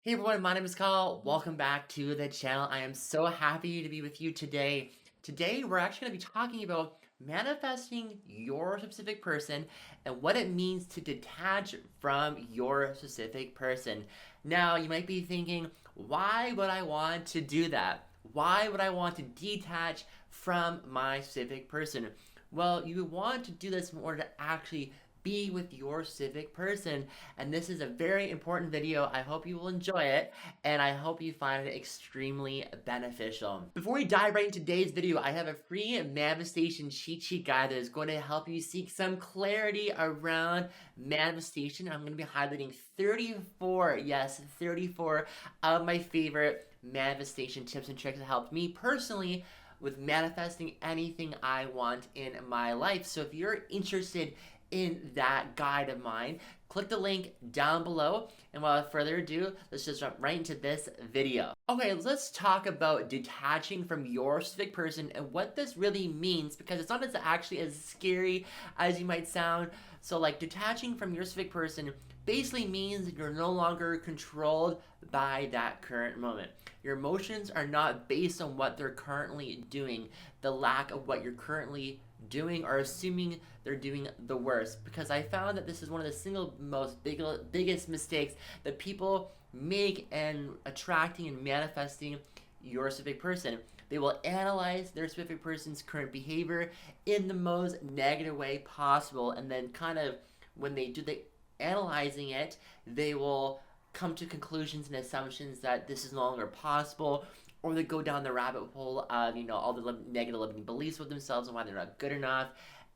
Hey everyone, my name is Kyle. Welcome back to the channel. I am so happy to be with you today. Today, we're actually going to be talking about manifesting your specific person and what it means to detach from your specific person. Now, you might be thinking, why would I want to do that? Why would I want to detach from my specific person? Well, you want to do this in order to actually be with your civic person, and this is a very important video. I hope you will enjoy it, and I hope you find it extremely beneficial. Before we dive right into today's video, I have a free manifestation cheat sheet guide that is going to help you seek some clarity around manifestation. I'm going to be highlighting 34, yes, 34 of my favorite manifestation tips and tricks that helped me personally with manifesting anything I want in my life. So if you're interested in that guide of mine, click the link down below. And without further ado, let's just jump right into this video. Okay, let's talk about detaching from your specific person and what this really means, because it's not actually as scary as you might sound. So like, detaching from your specific person basically means you're no longer controlled by that current moment. Your emotions are not based on what they're currently doing, the lack of what you're currently doing, or assuming they're doing the worst. Because I found that this is one of the single most biggest mistakes that people make in attracting and manifesting your specific person. They will analyze their specific person's current behavior in the most negative way possible, and then kind of when they do the analyzing it, they will come to conclusions and assumptions that this is no longer possible, or they go down the rabbit hole of, all the negative limiting beliefs with themselves and why they're not good enough.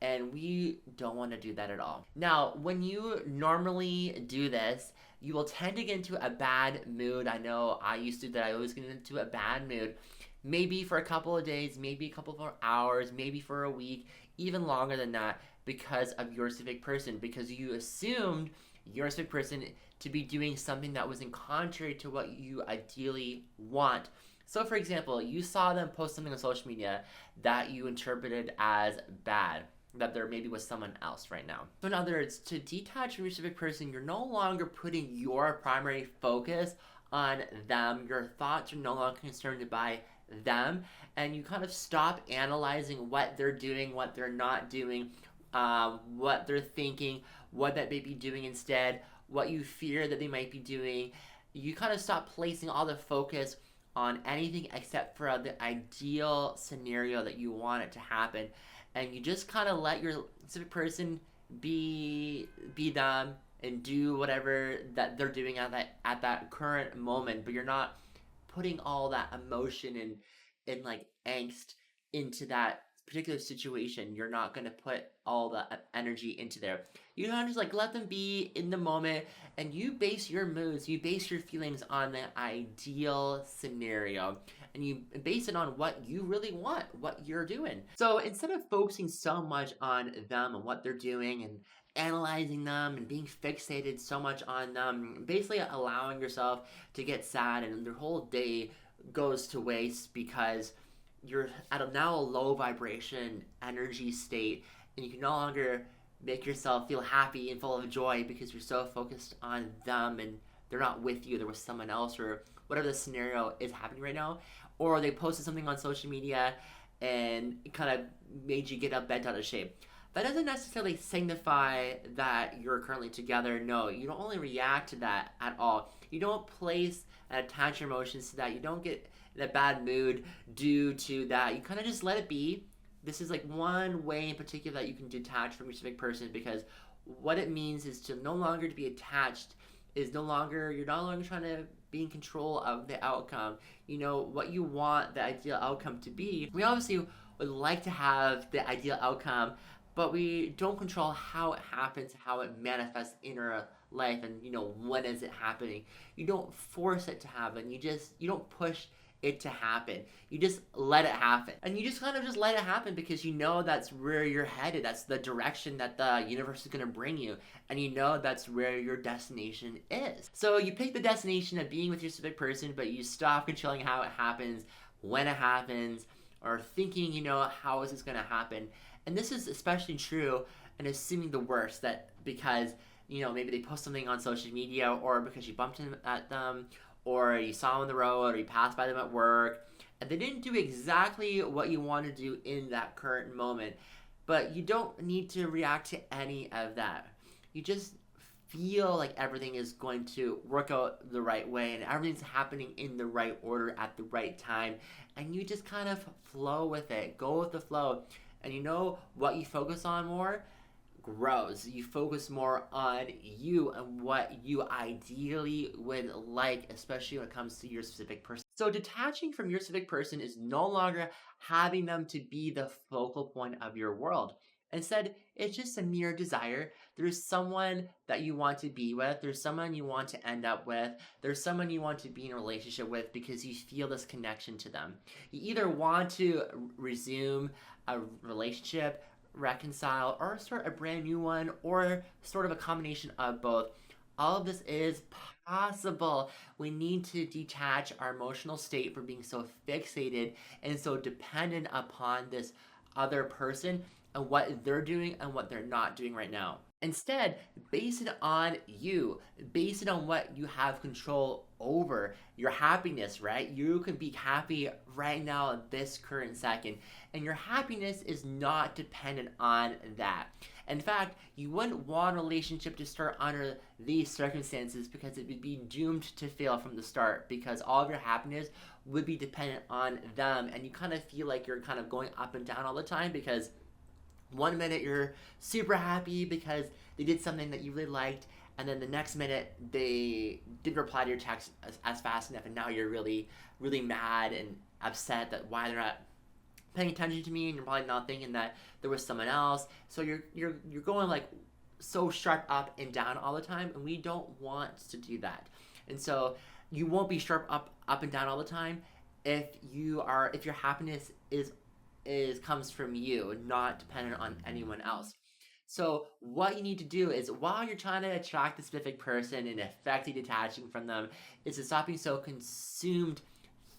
And we don't want to do that at all. Now, when you normally do this, you will tend to get into a bad mood. I know I used to do that. I always get into a bad mood. Maybe for a couple of days, maybe a couple of hours, maybe for a week, even longer than that, because of your specific person, because you assumed your specific person to be doing something that was in contrary to what you ideally want. So for example, you saw them post something on social media that you interpreted as bad, that there maybe was someone else right now. So in other words, to detach from your specific person, you're no longer putting your primary focus on them. Your thoughts are no longer concerned by them, and you kind of stop analyzing what they're doing, what they're not doing, what they're thinking, what that may be doing instead, what you fear that they might be doing. You kind of stop placing all the focus on anything except for the ideal scenario that you want it to happen, and you just kind of let your specific person be them and do whatever that they're doing at that current moment. But you're not putting all that emotion and like angst into that particular situation. You're not going to put all the energy into there. You don't just like let them be in the moment, and you base your moods, you base your feelings on the ideal scenario, and you base it on what you really want, what you're doing. So instead of focusing so much on them and what they're doing and analyzing them and being fixated so much on them, basically allowing yourself to get sad and their whole day goes to waste because you're at a now low vibration energy state, and you can no longer make yourself feel happy and full of joy because you're so focused on them and they're not with you, they're with someone else, or whatever the scenario is happening right now. Or they posted something on social media and it kind of made you get up bent out of shape. That doesn't necessarily signify that you're currently together. No, you don't only react to that at all. You don't place and attach your emotions to that. You don't get in a bad mood due to that. You kind of just let it be. This is like one way in particular that you can detach from your specific person, because what it means is to no longer to be attached is no longer, you're no longer trying to be in control of the outcome. You know what you want the ideal outcome to be. We obviously would like to have the ideal outcome, but we don't control how it happens, how it manifests in our life, and when is it happening. You don't force it to happen. You don't push it to happen. You just let it happen. And you just kind of just let it happen because you know that's where you're headed. That's the direction that the universe is going to bring you. And you know that's where your destination is. So you pick the destination of being with your specific person, but you stop controlling how it happens, when it happens, or thinking, how is this going to happen? And this is especially true and assuming the worst, that because maybe they post something on social media, or because you bumped at them, or you saw them on the road, or you passed by them at work, and they didn't do exactly what you want to do in that current moment. But you don't need to react to any of that. You just feel like everything is going to work out the right way and everything's happening in the right order at the right time. And you just kind of flow with it, go with the flow. And you know what you focus on more? Grows. You focus more on you and what you ideally would like, especially when it comes to your specific person. So, detaching from your specific person is no longer having them to be the focal point of your world. Instead, it's just a mere desire. There's someone that you want to be with, there's someone you want to end up with, there's someone you want to be in a relationship with because you feel this connection to them. You either want to resume a relationship, reconcile, or start a brand new one, or sort of a combination of both. All of this is possible. We need to detach our emotional state from being so fixated and so dependent upon this other person and what they're doing and what they're not doing right now. Instead, base it on you. Base it on what you have control over. Your happiness, right? You can be happy right now, this current second. And your happiness is not dependent on that. In fact, you wouldn't want a relationship to start under these circumstances because it would be doomed to fail from the start because all of your happiness would be dependent on them. And you kind of feel like you're kind of going up and down all the time because one minute you're super happy because they did something that you really liked, and then the next minute they didn't reply to your text as fast enough, and now you're really, really mad and upset that why they're not paying attention to me, and you're probably not thinking that there was someone else. So you're going like so sharp up and down all the time, and we don't want to do that. And so you won't be sharp up and down all the time if your happiness is comes from you, not dependent on anyone else. So what you need to do is while you're trying to attract the specific person and effectively detaching from them, is to stop being so consumed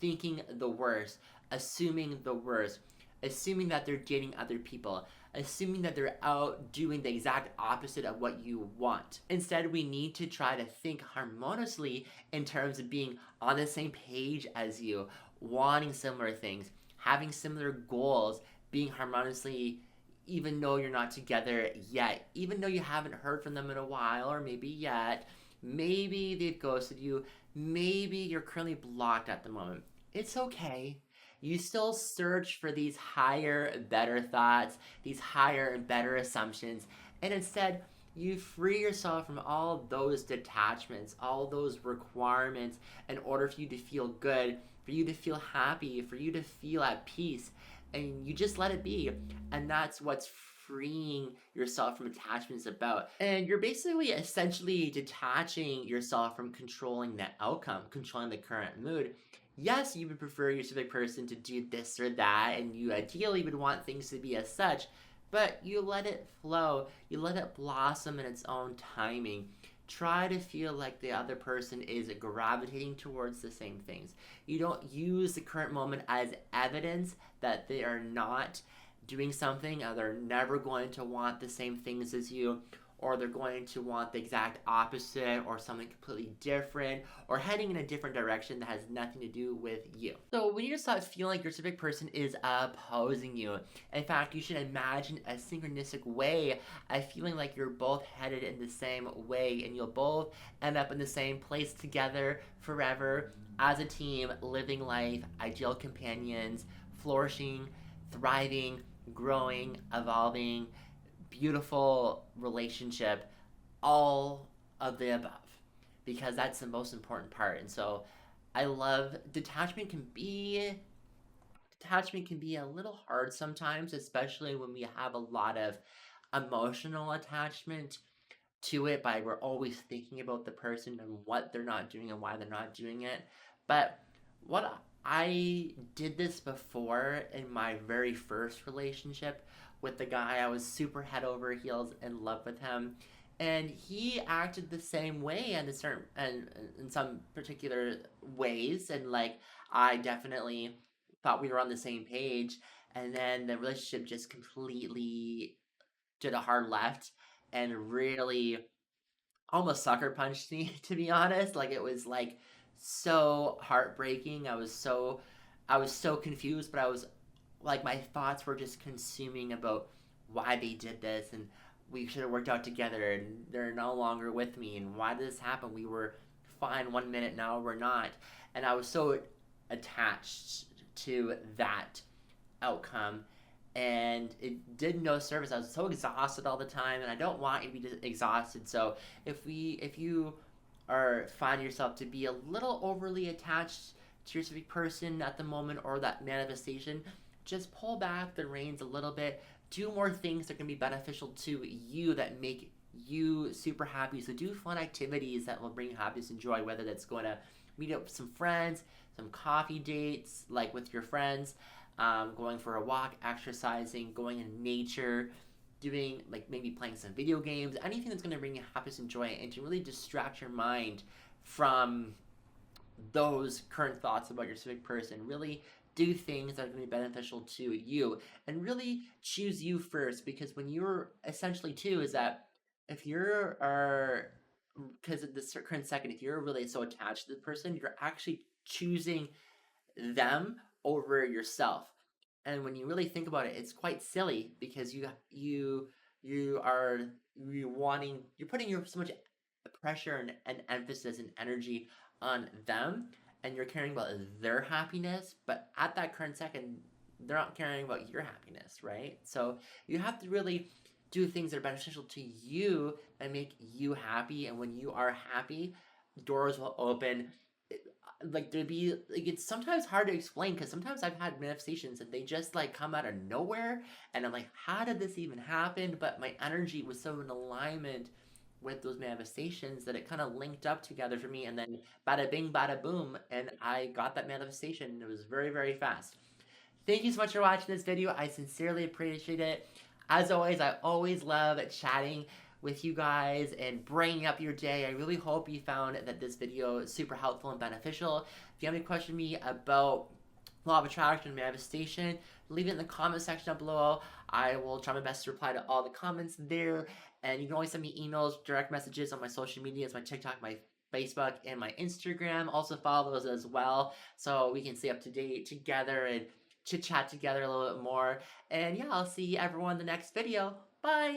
thinking the worst, assuming the worst, assuming that they're dating other people, assuming that they're out doing the exact opposite of what you want. Instead, we need to try to think harmoniously in terms of being on the same page as you, wanting similar things, having similar goals, being harmoniously, even though you're not together yet, even though you haven't heard from them in a while, or maybe yet, maybe they've ghosted you, maybe you're currently blocked at the moment. It's okay. You still search for these higher, better thoughts, these higher and better assumptions, and instead, you free yourself from all those detachments, all those requirements in order for you to feel good, for you to feel happy, for you to feel at peace. And you just let it be. And that's what's freeing yourself from attachment is about. And you're basically essentially detaching yourself from controlling the outcome, controlling the current mood. Yes, you would prefer your specific person to do this or that, and you ideally would want things to be as such, but you let it flow, you let it blossom in its own timing. Try to feel like the other person is gravitating towards the same things. You don't use the current moment as evidence that they are not doing something, or they're never going to want the same things as you, or they're going to want the exact opposite, or something completely different, or heading in a different direction that has nothing to do with you. So we need to stop feeling like your specific person is opposing you. In fact, you should imagine a synchronistic way of feeling like you're both headed in the same way, and you'll both end up in the same place together forever as a team, living life, ideal companions, flourishing, thriving, growing, evolving, beautiful relationship, all of the above, because that's the most important part. And so I love detachment can be a little hard sometimes, especially when we have a lot of emotional attachment to it by we're always thinking about the person and what they're not doing and why they're not doing it. But what I did this before in my very first relationship with the guy. I was super head over heels in love with him, and he acted the same way and in some particular ways, and like I definitely thought we were on the same page, and then the relationship just completely did a hard left and really almost sucker punched me, to be honest. Like it was like so heartbreaking. I was so confused, but I was like, my thoughts were just consuming about why they did this, and we should have worked out together, and they're no longer with me, and why did this happen? We were fine 1 minute, now we're not. And I was so attached to that outcome, and it did no service. I was so exhausted all the time, and I don't want you to be exhausted. So if you are find yourself to be a little overly attached to your specific person at the moment or that manifestation, just pull back the reins a little bit. Do more things that can be beneficial to you, that make you super happy. So do fun activities that will bring happiness and joy, whether that's going to meet up with some friends, some coffee dates like with your friends, going for a walk, exercising, going in nature, doing like maybe playing some video games, anything that's going to bring you happiness and joy, and to really distract your mind from those current thoughts about your specific person. Really do things that are going to be beneficial to you, and really choose you first, because when you're essentially too is that if you're are because at this current second, if you're really so attached to the person, you're actually choosing them over yourself. And when you really think about it, it's quite silly, because you are you're putting so much pressure and emphasis and energy on them, and you're caring about their happiness, but at that current second, they're not caring about your happiness, right? So you have to really do things that are beneficial to you and make you happy. And when you are happy, doors will open. Like there'd be like, it's sometimes hard to explain, because sometimes I've had manifestations and they just like come out of nowhere, and I'm like, how did this even happen? But my energy was so in alignment with those manifestations that it kind of linked up together for me, and then bada bing bada boom, and I got that manifestation, and it was very, very fast. Thank you so much for watching this video. I sincerely appreciate it. As always, I always love chatting with you guys and bringing up your day. I really hope you found that this video is super helpful and beneficial. If you have any question to me about law of attraction, manifestation, leave it in the comment section down below. I will try my best to reply to all the comments there. And you can always send me emails, direct messages on my social medias, my TikTok, my Facebook, and my Instagram. Also follow those as well, so we can stay up to date together and chit chat together a little bit more. And yeah, I'll see everyone in the next video. Bye!